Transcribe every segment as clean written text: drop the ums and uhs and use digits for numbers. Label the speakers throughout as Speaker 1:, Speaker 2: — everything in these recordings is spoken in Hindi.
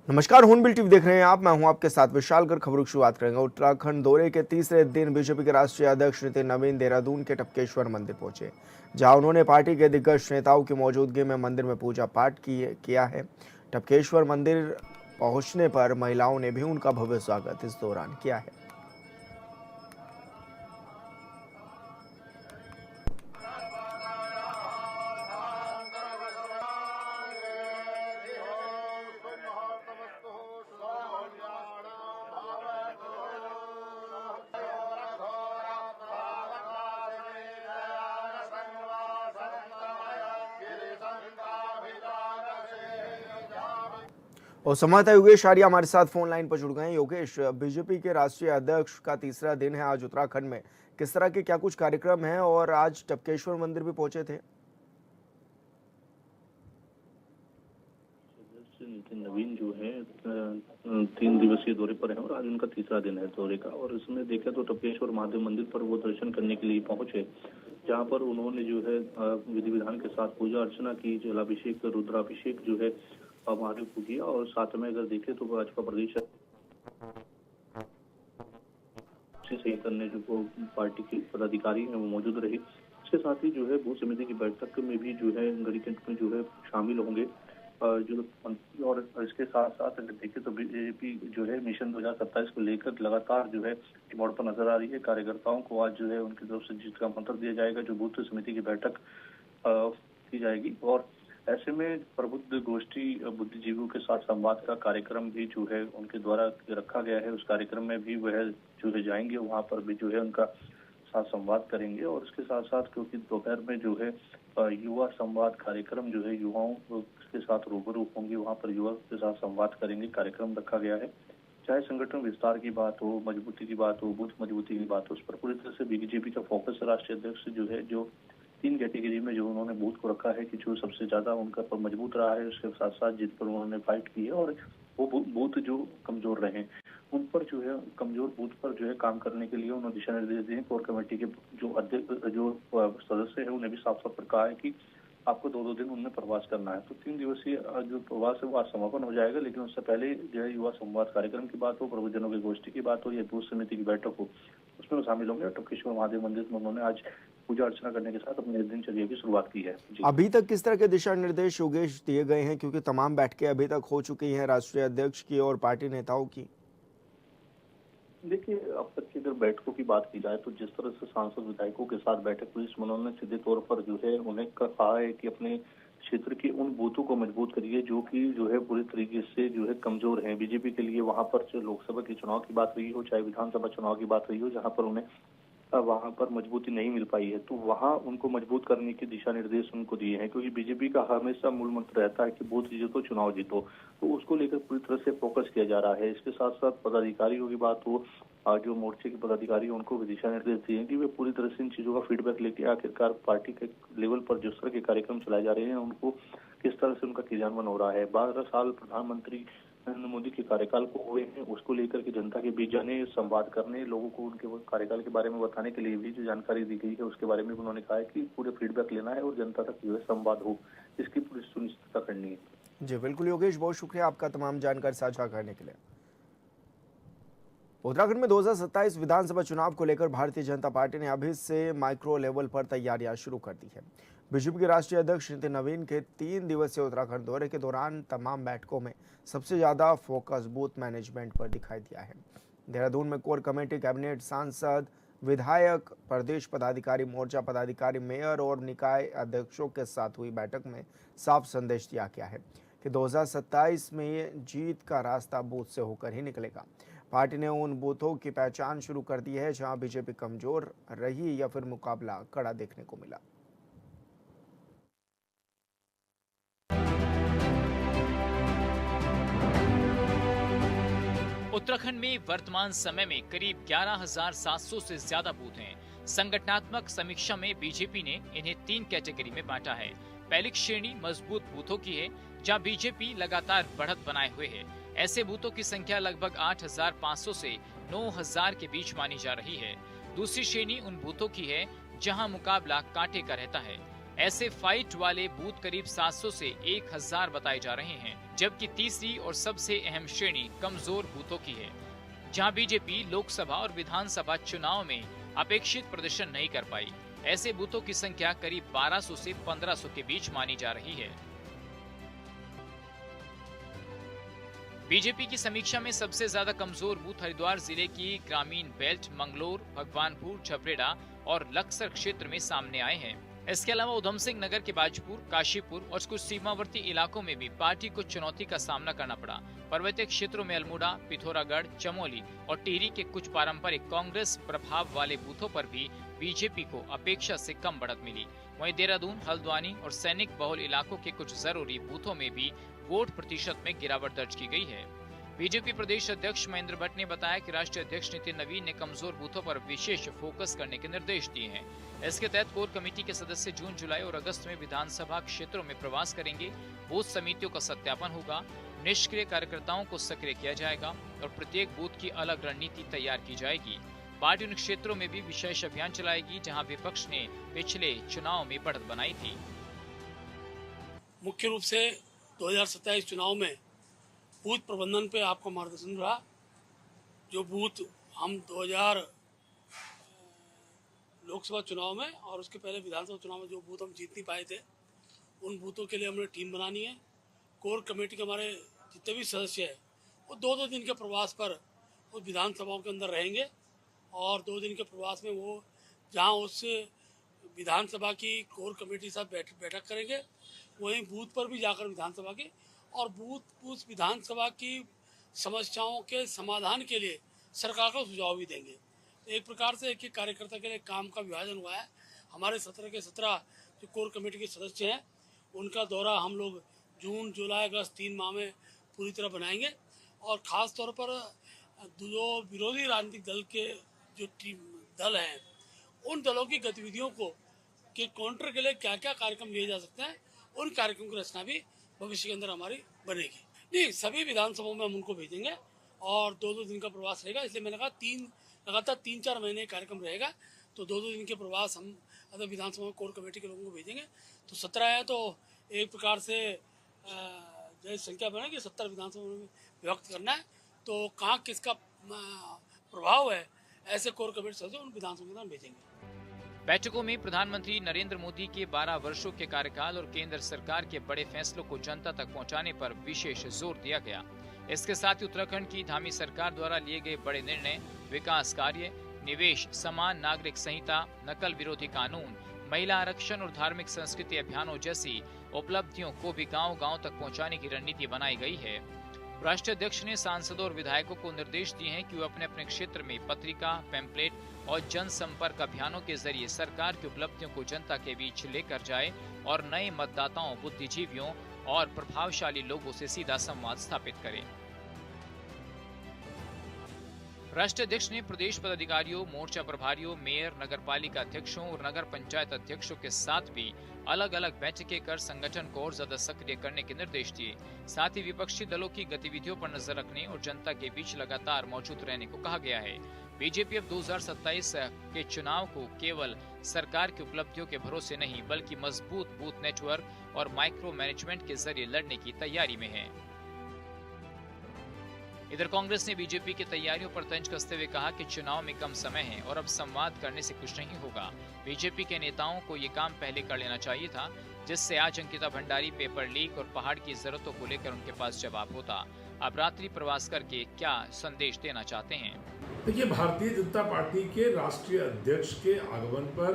Speaker 1: नमस्कार, हूनबिल टीवी देख रहे हैं आप। मैं हूं आपके साथ विशाल कर। खबरों की शुरुआत करेंगे। उत्तराखंड दौरे के तीसरे दिन बीजेपी के राष्ट्रीय अध्यक्ष नितिन नवीन देहरादून के टपकेश्वर मंदिर पहुंचे, जहां उन्होंने पार्टी के दिग्गज नेताओं की मौजूदगी में मंदिर में पूजा पाठ किया है। टपकेश्वर मंदिर पहुंचने पर महिलाओं ने भी उनका भव्य स्वागत इस दौरान किया है। और संवाददाता योगेश आर्य हमारे साथ फोन लाइन पर जुड़ गए हैं। योगेश, बीजेपी के राष्ट्रीय अध्यक्ष का तीसरा दिन है आज उत्तराखंड में। किस तरह के क्या कुछ कार्यक्रम हैं और आज टपकेश्वर मंदिर भी पहुंचे थे?
Speaker 2: नितिन नवीन जो है 3 दिवसीय दौरे पर है और आज उनका तीसरा दिन है दौरे का। और इसमें देखा तो टपकेश्वर महादेव मंदिर पर वो दर्शन करने के लिए पहुंचे, जहां पर उन्होंने जो है विधि विधान के साथ पूजा अर्चना की, जलाभिषेक रुद्राभिषेक जो है महादेव को किया। और साथ में अगर देखें तो भाजपा प्रदेश सही करने जो पार्टी के पदाधिकारी हैं वो मौजूद रहे। इसके साथ ही जो है बूथ समिति की बैठक में भी जो है गढ़ीकंठ में जो है शामिल होंगे जो। और इसके साथ साथ अगर देखें तो बीजेपी जो है मिशन 2027 को लेकर लगातार जो है मोड़ पर नजर आ रही है। कार्यकर्ताओं को आज जो है उनकी तरफ से जीत का मंत्र दिया जाएगा, जो बूथ समिति की बैठक की जाएगी। और ऐसे में प्रबुद्ध गोष्ठी बुद्धिजीवियों के साथ संवाद का कार्यक्रम भी जो है उनके द्वारा रखा गया है। उस कार्यक्रम में भी वह जो है जाएंगे, वहां पर भी जो है उनका साथ संवाद करेंगे। और इसके साथ साथ क्योंकि दोपहर में जो है युवा संवाद कार्यक्रम जो है युवाओं के साथ रूबरू होंगे, वहां पर युवा के साथ संवाद करेंगे, कार्यक्रम रखा गया है। चाहे संगठन विस्तार की बात हो, मजबूती की बात हो, बूथ मजबूती की बात हो, उस पर पूरी तरह से बीजेपी का फोकस राष्ट्रीय अध्यक्ष जो है, जो 3 कैटेगरी में जो उन्होंने बूथ को रखा है कि जो सबसे ज्यादा उनका पर मजबूत रहा है, उसके साथ साथ जिन पर उन्होंने फाइट की है और वो बूथ जो कमजोर रहे उन पर जो है कमजोर बूथ पर जो है काम करने के लिए उन्होंने दिशा निर्देश दिए। कोर कमेटी के जो अध्यक्ष जो सदस्य है उन्हें भी साफ साफ पर कहा है कि आपको 2-2 दिन उनमें प्रवास करना है। तो 3 दिवसीय जो प्रवास है वो आज समापन हो जाएगा, लेकिन उससे पहले जो है युवा संवाद कार्यक्रम की बात हो, प्रबुद्धजनों की गोष्ठी की बात हो या बूथ समिति की बैठक हो, उसमें वो शामिल होंगे। टपकेश्वर महादेव मंदिर में उन्होंने आज पूजा अर्चना करने के साथ अपनी दिनचर्या की शुरुआत की है।
Speaker 1: अभी तक किस तरह के दिशा निर्देश योगेश दिए गए हैं, क्योंकि तमाम बैठकें अभी तक हो चुकी हैं राष्ट्रीय अध्यक्ष की और पार्टी नेताओं की?
Speaker 2: देखिए, अब तक की अगर बैठकों की बात की जाए तो जिस तरह से सांसद विधायकों के साथ बैठक हुई, इसमें उन्होंने सीधे तौर पर जो है उन्हें कहा है कि अपने क्षेत्र के उन बूथों को मजबूत करिए जो कि जो है पूरी तरीके से जो है कमजोर हैं। बीजेपी के लिए वहां पर जो लोकसभा के चुनाव की बात रही हो, चाहे विधानसभा चुनाव की बात रही हो, जहां पर उन्हें वहां पर मजबूती नहीं मिल पाई है, तो वहां उनको मजबूत करने के दिशा निर्देश उनको दिए हैं। क्योंकि बीजेपी का हमेशा मूल मंत्र रहता है कि बूथ जीतो चुनाव जीतो, तो उसको लेकर पूरी तरह से फोकस किया जा रहा है। इसके साथ साथ पदाधिकारियों की बात हो, जो मोर्चे के पदाधिकारी उनको भी दिशा निर्देश दिए हैं कि वे पूरी तरह से इन चीजों का फीडबैक लेके आखिरकार पार्टी के लेवल पर जिस तरह के कार्यक्रम चलाए जा रहे हैं उनको किस तरह से उनका क्रियान्वयन हो रहा है। 12 साल प्रधानमंत्री नरेंद्र मोदी के कार्यकाल को हुए हैं, उसको लेकर के जनता के बीच जाने, संवाद करने, लोगों को उनके कार्यकाल के बारे में बताने के लिए भी जो जानकारी दी गई है उसके बारे में उन्होंने कहा है कि पूरे फीडबैक लेना है और जनता तक जो है संवाद हो, इसकी पूरी सुनिश्चितता करनी है।
Speaker 1: जी बिल्कुल योगेश, बहुत शुक्रिया आपका तमाम जानकारी साझा करने के लिए। उत्तराखंड में 2027 विधानसभा चुनाव को लेकर भारतीय जनता पार्टी ने अभी से माइक्रो लेवल पर तैयारियां शुरू कर दी है। बीजेपी के राष्ट्रीय अध्यक्ष नितिन नवीन के 3 दिवसीय उत्तराखंड दौरे के दौरान तमाम बैठकों में सबसे ज्यादा फोकस बूथ मैनेजमेंट पर दिखाई दिया है। देहरादून में कोर कमेटी, कैबिनेट, सांसद, विधायक, प्रदेश पदाधिकारी, मोर्चा पदाधिकारी, मेयर और निकाय अध्यक्षों के साथ हुई बैठक में साफ संदेश दिया गया है कि 2027 में जीत का रास्ता बूथ से होकर ही निकलेगा। पार्टी ने उन बूथों की पहचान शुरू कर दी है जहां बीजेपी कमजोर रही या फिर मुकाबला कड़ा देखने को मिला।
Speaker 3: उत्तराखंड में वर्तमान समय में करीब 11,700 से ज्यादा बूथ हैं। संगठनात्मक समीक्षा में बीजेपी ने इन्हें 3 कैटेगरी में बांटा है। पहली श्रेणी मजबूत बूथों की है, जहां बीजेपी लगातार बढ़त बनाए हुए है। ऐसे बूथों की संख्या लगभग 8,500 से 9,000 के बीच मानी जा रही है। दूसरी श्रेणी उन बूथों की है जहां मुकाबला कांटे का रहता है। ऐसे फाइट वाले बूथ करीब 700 से 1000 बताए जा रहे हैं, जबकि तीसरी और सबसे अहम श्रेणी कमजोर बूथों की है, जहां बीजेपी लोकसभा और विधानसभा चुनाव में अपेक्षित प्रदर्शन नहीं कर पाई। ऐसे बूथों की संख्या करीब 1200 से 1500 के बीच मानी जा रही है। बीजेपी की समीक्षा में सबसे ज्यादा कमजोर बूथ हरिद्वार जिले की ग्रामीण बेल्ट, मंगलोर, भगवानपुर, छबरेड़ा और लक्सर क्षेत्र में सामने आए हैं। इसके अलावा उधम सिंह नगर के बाजपुर, काशीपुर और कुछ सीमावर्ती इलाकों में भी पार्टी को चुनौती का सामना करना पड़ा। पर्वतीय क्षेत्रों में अल्मोड़ा, पिथौरागढ़, चमोली और टिहरी के कुछ पारंपरिक कांग्रेस प्रभाव वाले बूथों पर भी बीजेपी को अपेक्षा से कम बढ़त मिली। वहीं देहरादून, हल्द्वानी और सैनिक बहुल इलाकों के कुछ जरूरी बूथों में भी वोट प्रतिशत में गिरावट दर्ज की गई है। बीजेपी प्रदेश अध्यक्ष महेंद्र भट्ट ने बताया कि राष्ट्रीय अध्यक्ष नितिन नवीन ने कमजोर बूथों पर विशेष फोकस करने के निर्देश दिए हैं। इसके तहत कोर कमेटी के सदस्य जून, जुलाई और अगस्त में विधानसभा क्षेत्रों में प्रवास करेंगे। बूथ समितियों का सत्यापन होगा, निष्क्रिय कार्यकर्ताओं को सक्रिय किया जाएगा और प्रत्येक बूथ की अलग रणनीति तैयार की जाएगी। पार्टी उन क्षेत्रों में भी विशेष अभियान चलाएगी जहां विपक्ष ने पिछले चुनाव में बढ़त बनाई थी।
Speaker 4: मुख्य रूप से 2027 चुनाव में बूथ प्रबंधन पे आपका मार्गदर्शन रहा। जो बूथ हम 2000 लोकसभा चुनाव में और उसके पहले विधानसभा चुनाव में जो बूथ हम जीत नहीं पाए थे, उन बूथों के लिए हमने टीम बनानी है। कोर कमेटी के हमारे जितने भी सदस्य हैं वो 2-2 दिन के प्रवास पर उस विधानसभाओं के अंदर रहेंगे और 2 दिन के प्रवास में वो जहाँ उस विधानसभा की कोर कमेटी के साथ बैठक करेंगे, वहीं बूथ पर भी जाकर विधानसभा की और बूथ उस विधानसभा की समस्याओं के समाधान के लिए सरकार को सुझाव भी देंगे। तो एक प्रकार से एक कार्यकर्ता के लिए काम का विभाजन हुआ है। हमारे 17 के 17 जो कोर कमेटी के सदस्य हैं उनका दौरा हम लोग जून, जुलाई, अगस्त 3 माह में पूरी तरह बनाएंगे और ख़ास तौर पर जो विरोधी राजनीतिक दल के जो दल हैं उन दलों की गतिविधियों को के काउंटर के लिए क्या क्या कार्यक्रम लिए जा सकते हैं, उन कार्यक्रम की रचना भी भविष्य के अंदर हमारी बनेगी। नहीं, सभी विधानसभाओं में हम उनको भेजेंगे और 2-2 दिन का प्रवास रहेगा। इसलिए मैंने कहा लगातार 3-4 महीने कार्यक्रम रहेगा, तो 2-2 दिन के प्रवास हम अगर विधानसभा में कोर कमेटी के लोगों को भेजेंगे। तो 17 है तो एक प्रकार से जो संख्या बनेगी 70 विधानसभा में व्यक्त करना है, तो कहाँ किसका प्रभाव है ऐसे कोर कमेटी सदस्य उन विधानसभा में भेजेंगे।
Speaker 3: बैठकों में प्रधानमंत्री नरेंद्र मोदी के 12 वर्षों के कार्यकाल और केंद्र सरकार के बड़े फैसलों को जनता तक पहुंचाने पर विशेष जोर दिया गया। इसके साथ ही उत्तराखंड की धामी सरकार द्वारा लिए गए बड़े निर्णय, विकास कार्य, निवेश, समान नागरिक संहिता, नकल विरोधी कानून, महिला आरक्षण और धार्मिक संस्कृति अभियानों जैसी उपलब्धियों को भी गांव-गांव तक पहुंचाने की रणनीति बनाई गई है। राष्ट्रीय अध्यक्ष ने सांसदों और विधायकों को निर्देश दिए हैं कि वे अपने अपने क्षेत्र में पत्रिका, पैम्पलेट और जनसंपर्क अभियानों के जरिए सरकार की उपलब्धियों को जनता के बीच लेकर जाए और नए मतदाताओं, बुद्धिजीवियों और प्रभावशाली लोगों से सीधा संवाद स्थापित करें। राष्ट्रीय अध्यक्ष ने प्रदेश पदाधिकारियों, मोर्चा प्रभारियों, मेयर, नगरपालिका अध्यक्षों और नगर पंचायत अध्यक्षों के साथ भी अलग अलग बैठकें कर संगठन को और ज्यादा सक्रिय करने के निर्देश दिए। साथ ही विपक्षी दलों की गतिविधियों पर नजर रखने और जनता के बीच लगातार मौजूद रहने को कहा गया है। बीजेपी अब 2027 के चुनाव को केवल सरकार की उपलब्धियों के भरोसे नहीं बल्कि मजबूत बूथ नेटवर्क और माइक्रो मैनेजमेंट के जरिए लड़ने की तैयारी में है। इधर कांग्रेस ने बीजेपी की तैयारियों पर तंज कसते हुए कहा कि चुनाव में कम समय है और अब संवाद करने से कुछ नहीं होगा। बीजेपी के नेताओं को ये काम पहले कर लेना चाहिए था, जिससे आज अंकिता भंडारी, पेपर लीक और पहाड़ की जरूरतों को लेकर उनके पास जवाब होता। अब रात्रि प्रवास करके क्या संदेश देना चाहते हैं?
Speaker 5: देखिए, भारतीय जनता पार्टी के राष्ट्रीय अध्यक्ष के आगमन पर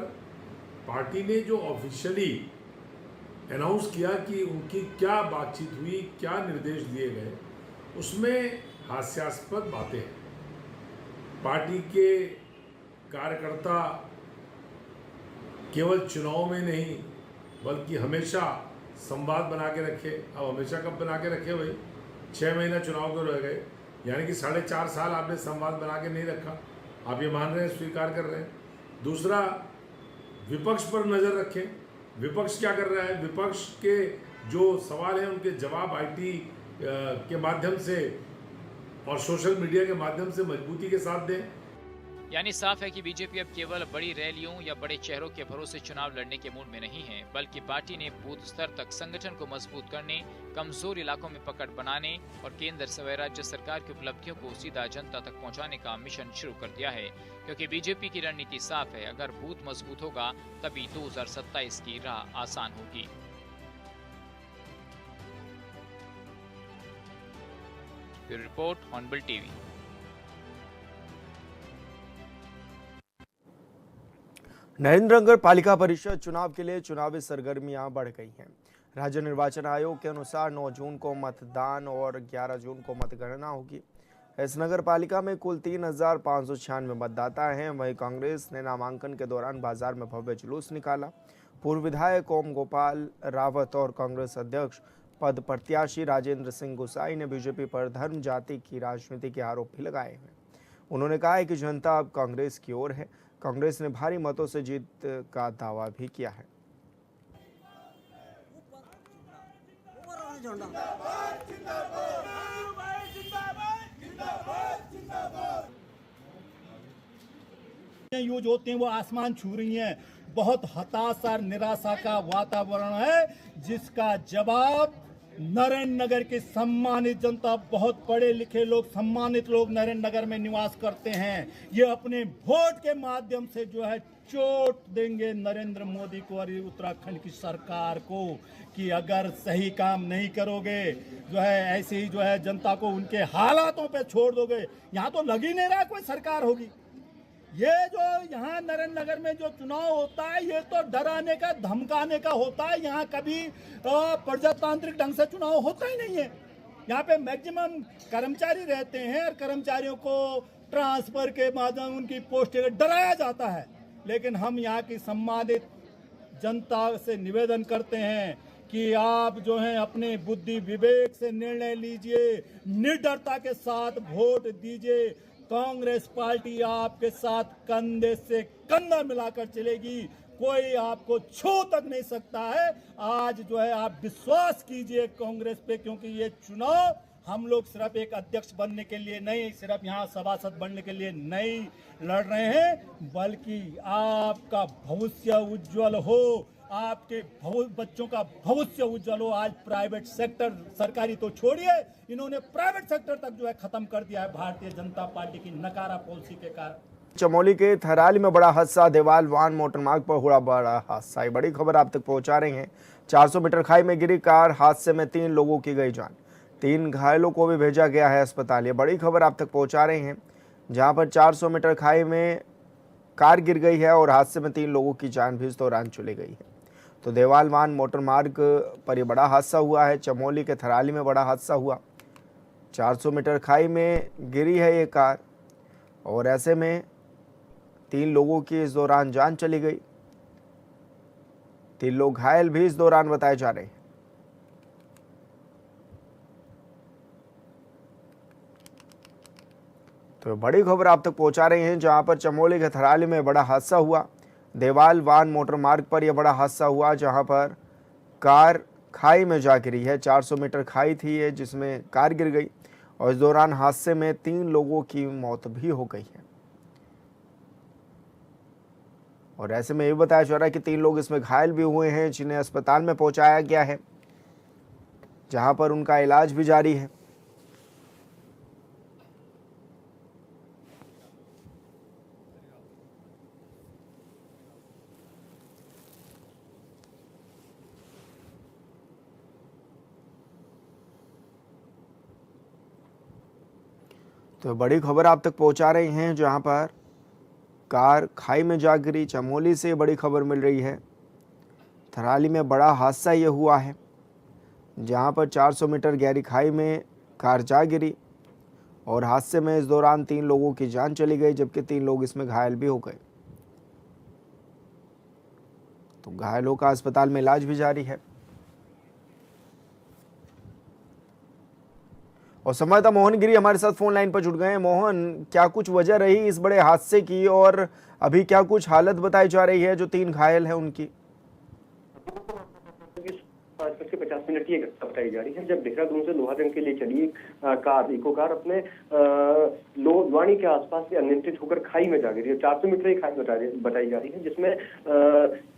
Speaker 5: पार्टी ने जो ऑफिशियली अनाउंस किया कि उनकी क्या बातचीत हुई, क्या निर्देश दिए गए, उसमें हास्यास्पद बातें हैं। पार्टी के कार्यकर्ता केवल चुनाव में नहीं बल्कि हमेशा संवाद बना के रखे। अब हमेशा कब बना के रखे भाई? 6 महीना चुनाव को रह गए, यानी कि 4.5 साल आपने संवाद बना के नहीं रखा। आप ये मान रहे हैं, स्वीकार कर रहे हैं। दूसरा, विपक्ष पर नज़र रखें। विपक्ष क्या कर रहा है? विपक्ष के जो सवाल हैं उनके जवाब IT के माध्यम से और सोशल मीडिया के माध्यम से मजबूती के साथ दें।
Speaker 3: यानी साफ है कि बीजेपी अब केवल बड़ी रैलियों या बड़े चेहरों के भरोसे चुनाव लड़ने के मूड में नहीं है, बल्कि पार्टी ने बूथ स्तर तक संगठन को मजबूत करने, कमजोर इलाकों में पकड़ बनाने और केंद्र व राज्य सरकार की उपलब्धियों को सीधा जनता तक पहुंचाने का मिशन शुरू कर दिया है। क्योंकि बीजेपी की रणनीति साफ है, अगर बूथ मजबूत होगा तभी 2027 की राह आसान होगी। Bureau report, hornbill TV.
Speaker 1: Narendranagar पालिका परिषद चुनाव के लिए चुनावी सरगर्मियां बढ़ गई हैं। राज्य निर्वाचन आयोग के अनुसार 9 जून को मतदान और 11 जून को मतगणना होगी। इस नगर पालिका में कुल 3,596 मतदाता हैं। वहीं कांग्रेस ने नामांकन के दौरान बाजार में भव्य जुलूस निकाला। पूर्व विधायक ओम गोपाल रावत और कांग्रेस अध्यक्ष पद प्रत्याशी राजेंद्र सिंह गुसाई ने बीजेपी पर धर्म जाति की राजनीति के आरोप भी लगाए हैं। उन्होंने कहा है कि जनता अब कांग्रेस की ओर है। कांग्रेस ने भारी मतों से जीत का दावा भी किया है।
Speaker 6: यूज होते हैं वो आसमान छू रही हैं। बहुत हताशा और निराशा का वातावरण है, जिसका जवाब नरेंद्र नगर के सम्मानित जनता, बहुत पढ़े लिखे लोग, सम्मानित लोग नरेंद्र नगर में निवास करते हैं। ये अपने वोट के माध्यम से जो है चोट देंगे नरेंद्र मोदी को और उत्तराखंड की सरकार को, कि अगर सही काम नहीं करोगे, जो है ऐसे ही जो है जनता को उनके हालातों पे छोड़ दोगे। यहाँ तो लग ही नहीं रहा कोई सरकार होगी। ये जो यहाँ नरेंद्र नगर में जो चुनाव होता है, ये तो डराने का, धमकाने का होता है। यहाँ कभी प्रजातांत्रिक ढंग से चुनाव होता ही नहीं है। यहाँ पे मैक्सिमम कर्मचारी रहते हैं और कर्मचारियों को ट्रांसफर के माध्यम उनकी पोस्ट डराया जाता है। लेकिन हम यहाँ की सम्मानित जनता से निवेदन करते हैं कि आप जो हैं अपने बुद्धि विवेक से निर्णय लीजिए, निडरता के साथ वोट दीजिए। कांग्रेस पार्टी आपके साथ कंधे से कंधा मिलाकर चलेगी, कोई आपको छू तक नहीं सकता है। आज जो है आप विश्वास कीजिए कांग्रेस पे, क्योंकि ये चुनाव हम लोग सिर्फ एक अध्यक्ष बनने के लिए नहीं, सिर्फ यहाँ सभासद बनने के लिए नहीं लड़ रहे हैं, बल्कि आपका भविष्य उज्जवल हो, आपके बच्चों का भविष्य उज्जवल हो। आज प्राइवेट सेक्टर, सरकारी तो छोड़िए, इन्होंने प्राइवेट सेक्टर तक जो है खत्म कर दिया है भारतीय जनता पार्टी की नकारा पॉलिसी के कारण।
Speaker 1: चमोली के थराली में बड़ा हादसा, देवाल वाहन मोटर मार्ग पर हुआ बड़ा हादसा। ये बड़ी खबर आप तक पहुंचा रहे हैं। 400 मीटर खाई में गिरी कार, हादसे में 3 लोगों की गई जान, 3 घायलों को भी भेजा गया है अस्पताल। ये बड़ी खबर आप तक पहुंचा रहे हैं, जहां पर 400 मीटर खाई में कार गिर गई है और हादसे में 3 लोगों की जान भी इस दौरान चली गई है। तो देवाल वाहन मोटर मार्ग पर यह बड़ा हादसा हुआ है। चमोली के थराली में बड़ा हादसा हुआ। 400 मीटर खाई में गिरी है ये कार और ऐसे में 3 लोगों की इस दौरान जान चली गई। 3 लोग घायल भी इस दौरान बताए जा रहे हैं। तो बड़ी खबर आप तक पहुंचा रहे हैं, जहां पर चमोली के थराली में बड़ा हादसा हुआ। देवाल वाहन मोटर मार्ग पर यह बड़ा हादसा हुआ, जहां पर कार खाई में जा गिरी है। 400 मीटर खाई थी ये, जिसमें कार गिर गई और इस दौरान हादसे में 3 लोगों की मौत भी हो गई है। और ऐसे में ये बताया जा रहा है कि 3 लोग इसमें घायल भी हुए हैं, जिन्हें अस्पताल में पहुंचाया गया है, जहां पर उनका इलाज भी जारी है। तो बड़ी खबर आप तक पहुंचा रहे हैं, जहां पर कार खाई में जा गिरी। चमोली से बड़ी खबर मिल रही है। थराली में बड़ा हादसा ये हुआ है, जहां पर 400 मीटर गहरी खाई में कार जा गिरी और हादसे में इस दौरान 3 लोगों की जान चली गई, जबकि 3 लोग इसमें घायल भी हो गए। तो घायलों का अस्पताल में इलाज भी जारी है। और संवाददाता मोहन गिरी हमारे साथ फोन लाइन पर जुड़ गए हैं। मोहन, क्या कुछ वजह रही इस बड़े हादसे की और अभी क्या कुछ हालत बताई जा रही है जो 3 घायल हैं उनकी?
Speaker 7: 5:50 मिनट ये घटना बताई जा रही है जब देहरादून से लोहाजंग के लिए चली एक कार, इको कार, अपने लुवानी के आसपास से अनियंत्रित होकर खाई में जा गिरी है। 400 मीटर की खाई बताई जा रही है, जिसमें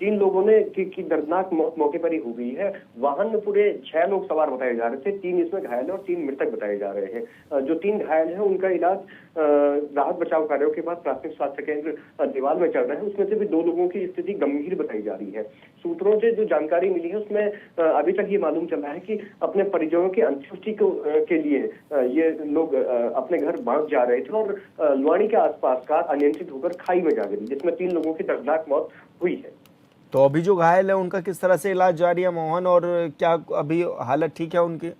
Speaker 7: 3 लोगों ने की दर्दनाक मौत मौके पर ही हो गई है। वाहन में पूरे 6 लोग सवार बताए जा रहे थे, 3 इसमें घायल है और 3 मृतक बताए जा रहे हैं। जो 3 घायल है उनका इलाज राहत बचाव कार्यों के बाद प्राथमिक स्वास्थ्य केंद्र देवाल में चल रहा है। उसमें से भी 2 लोगों की स्थिति गंभीर बताई जा रही है। सूत्रों से जो जानकारी मिली है उसमें अभी तक ये मालूम चल रहा है कि अपने परिजनों की अंत्येष्टि के लिए ये लोग अपने घर बांध जा रहे थे और लुवानी के आसपास कार अनियंत्रित होकर खाई में जा गिरी, जिसमें 3 लोगों की दर्दनाक मौत हुई है।
Speaker 1: तो अभी जो घायल है उनका किस तरह से इलाज जारी है मोहन, और क्या अभी हालत ठीक है उनकी?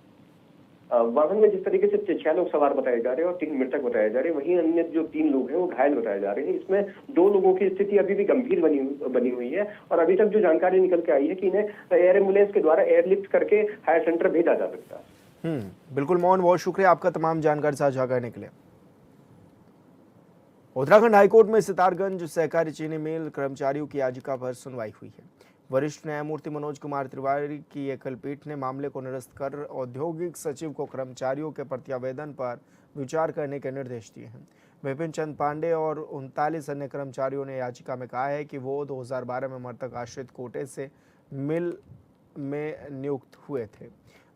Speaker 7: वाहन में जिस तरीके से 6 लोग सवार बताए जा रहे हैं और 3 मृतक बताए जा रहे हैं, वहीं अन्य जो 3 लोग हैं वो घायल बताए जा रहे हैं। इसमें 2 लोगों की स्थिति अभी भी गंभीर बनी हुई है और अभी तक जो जानकारी निकल के आई है कि इन्हें एयर एम्बुलेंस के द्वारा एयरलिफ्ट करके हायर सेंटर भेजा जा सकता है।
Speaker 1: बिल्कुल मोहन, बहुत शुक्रिया आपका तमाम जानकारी साझा करने के लिए। उत्तराखंड हाईकोर्ट में सितारगंज सहकारी चीनी मिल कर्मचारियों की याचिका पर सुनवाई हुई है। वरिष्ठ न्यायमूर्ति मनोज कुमार तिवारी की एकल पीठ ने मामले को निरस्त कर औद्योगिक सचिव को कर्मचारियों के प्रत्यावेदन पर विचार करने के निर्देश दिए हैं। विपिन चंद पांडे और 39 अन्य कर्मचारियों ने याचिका में कहा है कि वो 2012 में मृतक आश्रित कोटे से मिल में नियुक्त हुए थे।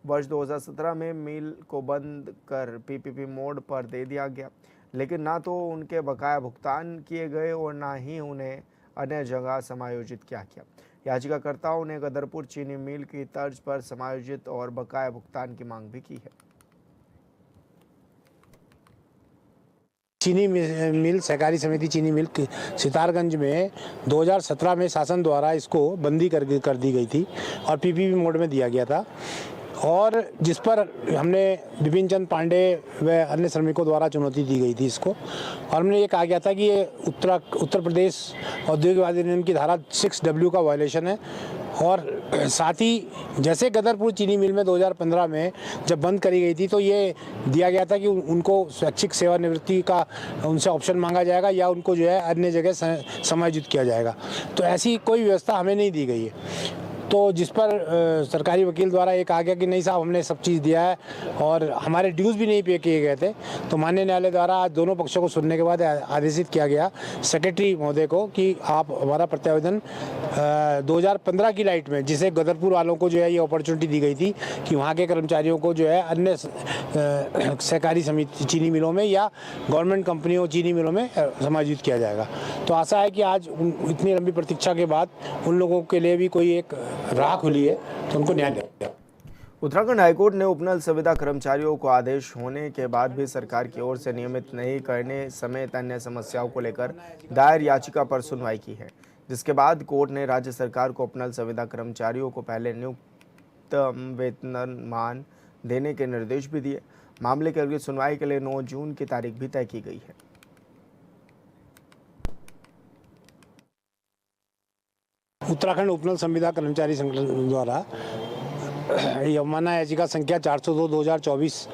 Speaker 1: वर्ष 2017 में मिल को बंद कर पीपीपी मोड पर दे दिया गया, लेकिन ना तो उनके बकाया भुगतान किए गए और ना ही उन्हें अन्य जगह समायोजित किया गया। याचिकाकर्ताओं ने गदरपुर चीनी मिल की तर्ज पर समायोजित और बकाया भुगतान की मांग भी की है।
Speaker 8: चीनी मिल सहकारी समिति चीनी मिल सितारगंज में 2017 में शासन द्वारा इसको बंदी कर दी गई थी और पीपीपी मोड में दिया गया था, और जिस पर हमने विपिन चंद पांडे व अन्य श्रमिकों द्वारा चुनौती दी गई थी इसको, और हमने ये कहा गया था कि ये उत्तर प्रदेश औद्योगिक अधिनियम की धारा 6W का वायलेशन है। और साथ ही जैसे गदरपुर चीनी मिल में 2015 में जब बंद करी गई थी तो ये दिया गया था कि उनको स्वैच्छिक सेवानिवृत्ति का उनसे ऑप्शन मांगा जाएगा या उनको जो है अन्य जगह समायोजित किया जाएगा, तो ऐसी कोई व्यवस्था हमें नहीं दी गई है। तो जिस पर सरकारी वकील द्वारा ये कहा गया कि नहीं साहब, हमने सब चीज़ दिया है और हमारे ड्यूज़ भी नहीं पे किए गए थे। तो माननीय न्यायालय द्वारा आज दोनों पक्षों को सुनने के बाद आदेशित किया गया सेक्रेटरी महोदय को कि आप हमारा प्रत्यावेदन 2015 की लाइट में, जिसे गदरपुर वालों को जो है ये अपॉर्चुनिटी दी गई थी कि वहाँ के कर्मचारियों को जो है अन्य सहकारी समिति चीनी मिलों में या गवर्नमेंट कंपनियों चीनी मिलों में समायोजित किया जाएगा। तो आशा है कि आज इतनी लंबी प्रतीक्षा के बाद उन लोगों के लिए भी कोई एक राह खुली है तो उनको न्याय दिया।
Speaker 1: उत्तराखंड हाईकोर्ट ने उपनल संविदा कर्मचारियों को आदेश होने के बाद भी सरकार की ओर से नियमित नहीं करने समेत अन्य समस्याओं को लेकर दायर याचिका पर सुनवाई की है, जिसके बाद कोर्ट ने राज्य सरकार को उपनल संविदा कर्मचारियों को पहले नियुक्त वेतनमान देने के निर्देश भी दिए। मामले की अगली सुनवाई के लिए 9 जून की तारीख भी तय की गई है।
Speaker 8: उत्तराखंड उपनल संविदा कर्मचारी संगठन द्वारा अवमानना याचिका संख्या 402/2024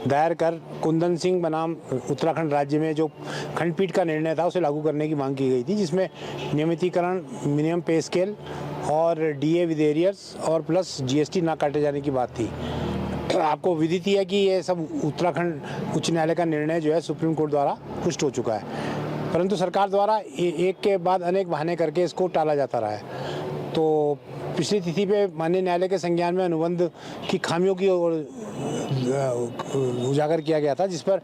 Speaker 8: दायर कर कुंदन सिंह बनाम उत्तराखंड राज्य में जो खंडपीठ का निर्णय था उसे लागू करने की मांग की गई थी, जिसमें नियमितीकरण, मिनिमम पे स्केल और डीए विद एरियर्स और प्लस जीएसटी ना काटे जाने की बात थी। आपको विदित ही है कि ये सब उत्तराखंड उच्च न्यायालय का निर्णय जो है सुप्रीम कोर्ट द्वारा पुष्ट हो चुका है, परंतु सरकार द्वारा एक के बाद अनेक बहाने करके इसको टाला जाता रहा है। तो पिछली तिथि पे माननीय न्यायालय के संज्ञान में अनुबंध की खामियों की ओर उजागर किया गया था, जिस पर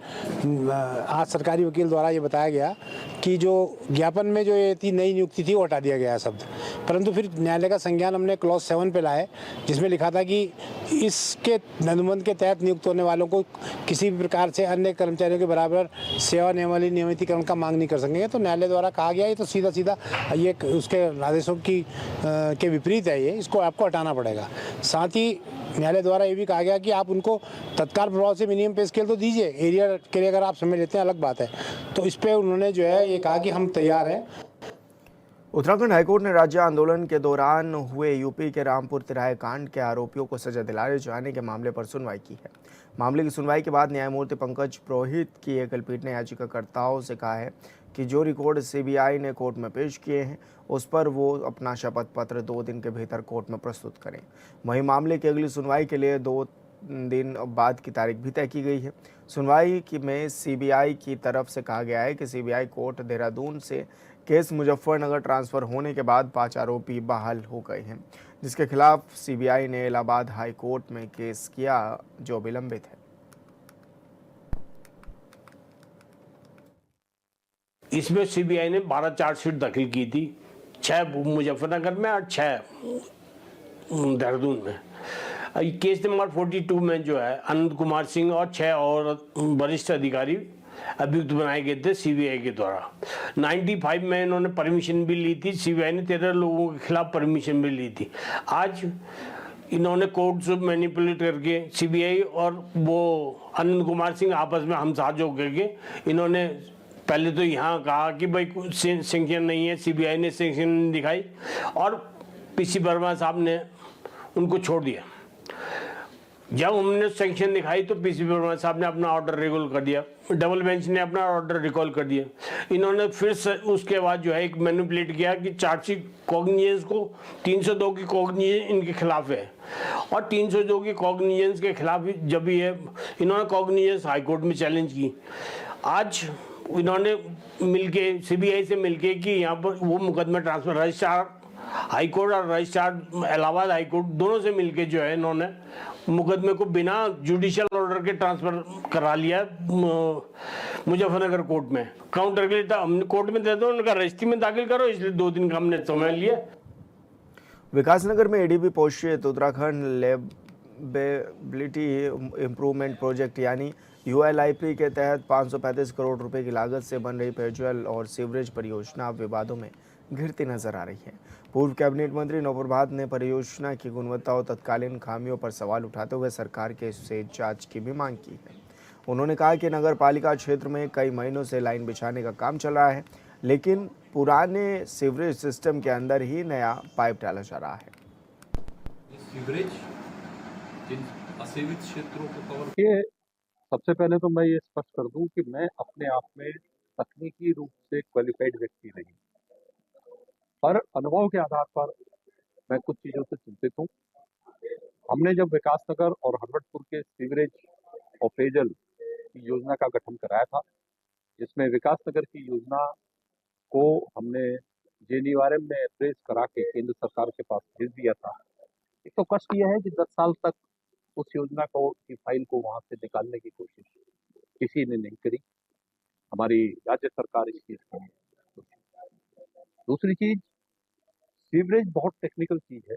Speaker 8: आज सरकारी वकील द्वारा ये बताया गया कि जो ज्ञापन में जो ये थी नई नियुक्ति थी वो हटा दिया गया शब्द, परंतु फिर न्यायालय का संज्ञान हमने क्लॉज 7 पे लाए, जिसमें लिखा था कि इसके अनुबंध के तहत नियुक्त होने वालों को किसी भी प्रकार से अन्य कर्मचारियों के बराबर सेवा नियमावली नियमितीकरण का मांग नहीं कर सकेंगे। तो न्यायालय द्वारा कहा गया ये तो सीधा सीधा ये उसके आदेशों के विपरीत है, ये इसको आपको हटाना पड़ेगा। साथ ही न्यायालय द्वारा ये भी कहा गया कि आप उनको तत्काल प्रभाव से मिनिमम पे स्केल तो दीजिए, एरिया के लिए अगर आप समय लेते हैं अलग बात है। तो इस पे उन्होंने जो है ये कहा कि हम तैयार हैं।
Speaker 1: उत्तराखंड हाईकोर्ट ने राज्य आंदोलन के दौरान हुए यूपी के रामपुर तिराहे कांड के आरोपियों को सजा दिलाए जाने के मामले पर सुनवाई की है। मामले की सुनवाई के बाद न्यायमूर्ति पंकज पुरोहित की एकल पीठ ने याचिकाकर्ताओं से कहा है कि जो रिकॉर्ड सीबीआई ने कोर्ट में पेश किए हैं उस पर वो अपना शपथ पत्र 2 दिन के भीतर कोर्ट में प्रस्तुत करें। वहीं मामले की अगली सुनवाई के लिए 2 दिन बाद की तारीख भी तय की गई है। सुनवाई में सीबीआई की तरफ से कहा गया है कि सीबीआई कोर्ट देहरादून से केस मुजफ्फरनगर ट्रांसफर होने के बाद 5 आरोपी बहाल हो गए हैं, जिसके खिलाफ सीबीआई ने इलाहाबाद हाई कोर्ट में केस किया जो विलंबित है।
Speaker 9: इसमें सीबीआई ने 12 चार्जशीट दाखिल की थी, 6 मुजफ्फरनगर में और 6 देहरादून में। केस नंबर 42 में जो है अनंत कुमार सिंह और 6 और वरिष्ठ अधिकारी अभियुक्त बनाए गए थे सीबीआई के द्वारा। 95 में इन्होंने परमिशन भी ली थी, सीबीआई ने 13 लोगों के खिलाफ परमिशन भी ली थी। आज इन्होंने कोर्ट से मैनिपुलेट करके सीबीआई और वो अनंत कुमार सिंह आपस में हमसाज हो करके इन्होंने पहले तो यहाँ कहा कि भाई सैंक्शन नहीं है, सीबीआई ने सैंक्शन दिखाई और पीसी वर्मा साहब ने उनको छोड़ दिया। जब हमने सैंक्शन दिखाई तो पीसी वर्मा साहब ने अपना ऑर्डर रिकॉल कर दिया, डबल बेंच ने अपना ऑर्डर रिकॉल कर दिया। इन्होंने फिर से उसके बाद जो है एक मैनिपुलेट किया कि चार्जशीट कॉग्निजेंस को 302 की कॉग्निजेंस इनके खिलाफ है और 302 की कॉग्निजेंस के खिलाफ जब भी है इन्होंने कॉग्निजेंस हाईकोर्ट में चैलेंज की। आज इन्होंने मिलके सीबीआई से मिलके कि यहाँ पर वो मुकदमा ट्रांसफर रजिस्ट्रार हाईकोर्ट और रजिस्ट्रार इलाहाबाद हाईकोर्ट दोनों से मिलके जो है इन्होंने मुकदमे को बिना जुडिशियल ऑर्डर के ट्रांसफर करा लिया मुजफ्फरनगर कोर्ट में। काउंटर के लिए हमने कोर्ट में दे दो, उनका रजिस्ट्री में दाखिल करो, इसलिए 2 दिन का हमने समय लिया।
Speaker 1: विकासनगर में एडीबी पोषित उत्तराखंड लेबेबिलिटी इम्प्रूवमेंट प्रोजेक्ट यानी यूएलआईपी के तहत 535 करोड़ रुपए की लागत से बन रही पेयजल और सीवरेज परियोजना विवादों में घिरती नजर आ रही है। पूर्व कैबिनेट मंत्री नवप्रभात ने परियोजना की गुणवत्ता और तत्कालीन खामियों पर सवाल उठाते हुए सरकार के से जांच की भी मांग की है। उन्होंने कहा कि नगर पालिका क्षेत्र में कई महीनों से लाइन बिछाने का काम चल रहा है, लेकिन पुराने सीवरेज सिस्टम के अंदर ही नया पाइप डाला जा रहा है।
Speaker 10: सीवरेज जिन असेवित क्षेत्रों को कवर
Speaker 11: ये सबसे पहले तो मैं ये स्पष्ट कर दूं कि मैं अपने आप में तकनीकी रूप से क्वालिफाइड व्यक्ति नहीं, पर अनुभव के आधार पर मैं कुछ चीज़ों से चिंतित हूँ। हमने जब विकासनगर और हरवटपुर के सीवरेज और पेयजल की योजना का गठन कराया था, जिसमें विकासनगर की योजना को हमने जेनीवारएम में अप्रेस करा के केंद्र सरकार के पास भेज दिया था। एक तो कष्ट यह है कि 10 साल तक उस योजना को की फाइल को वहां से निकालने की कोशिश किसी ने नहीं करी। हमारी राज्य सरकार इस चीज को। दूसरी चीज, सीवरेज बहुत टेक्निकल चीज है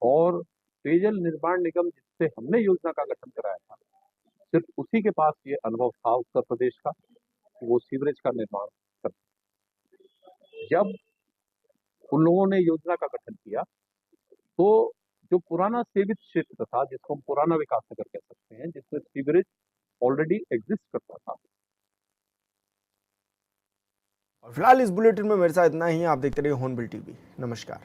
Speaker 11: और पेयजल निर्माण निगम जिससे हमने योजना का गठन कराया था, सिर्फ उसी के पास ये अनुभव था उत्तर प्रदेश का कि वो सीवरेज का निर्माण कर। जब उन लोगों ने योजना का गठन किया तो जो पुराना सेवित क्षेत्र था, जिसको हम पुराना विकासनगर कह सकते हैं, जिसमें सीवरेज ऑलरेडी एग्जिस्ट करता था।
Speaker 1: और फिलहाल इस बुलेटिन में मेरे साथ इतना ही। आप देखते रहिए हॉर्नबिल टीवी। नमस्कार।